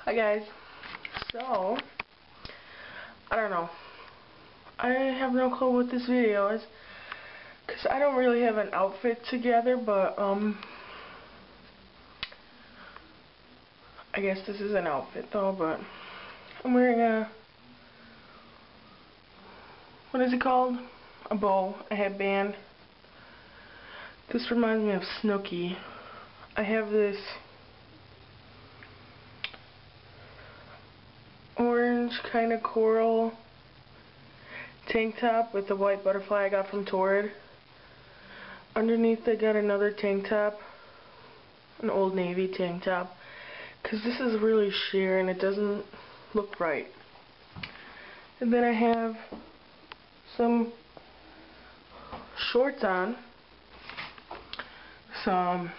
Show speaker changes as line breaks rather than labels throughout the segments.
Hi guys. So, I don't know. I have no clue what this video is, because I don't really have an outfit together, but I guess this is an outfit though, but I'm wearing a, what is it called? A bow, a headband. This reminds me of Snooki. I have this orange kind of coral tank top with the white butterfly I got from Torrid. Underneath I got another tank top, an Old Navy tank top, because this is really sheer and it doesn't look right. And then I have some shorts on, some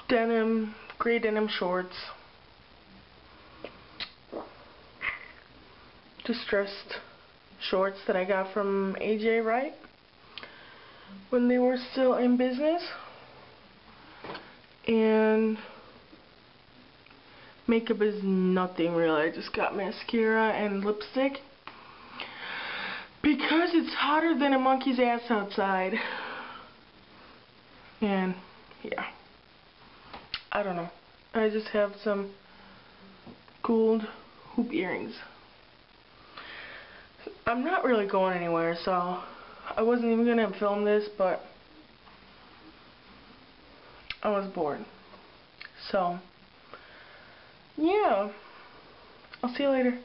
denim, gray denim shorts, distressed shorts that I got from AJ Wright when they were still in business, and makeup is nothing really. I just got mascara and lipstick because it's hotter than a monkey's ass outside. And yeah, I don't know. I just have some gold hoop earrings. I'm not really going anywhere, so I wasn't even gonna film this, but I was bored. So yeah, I'll see you later.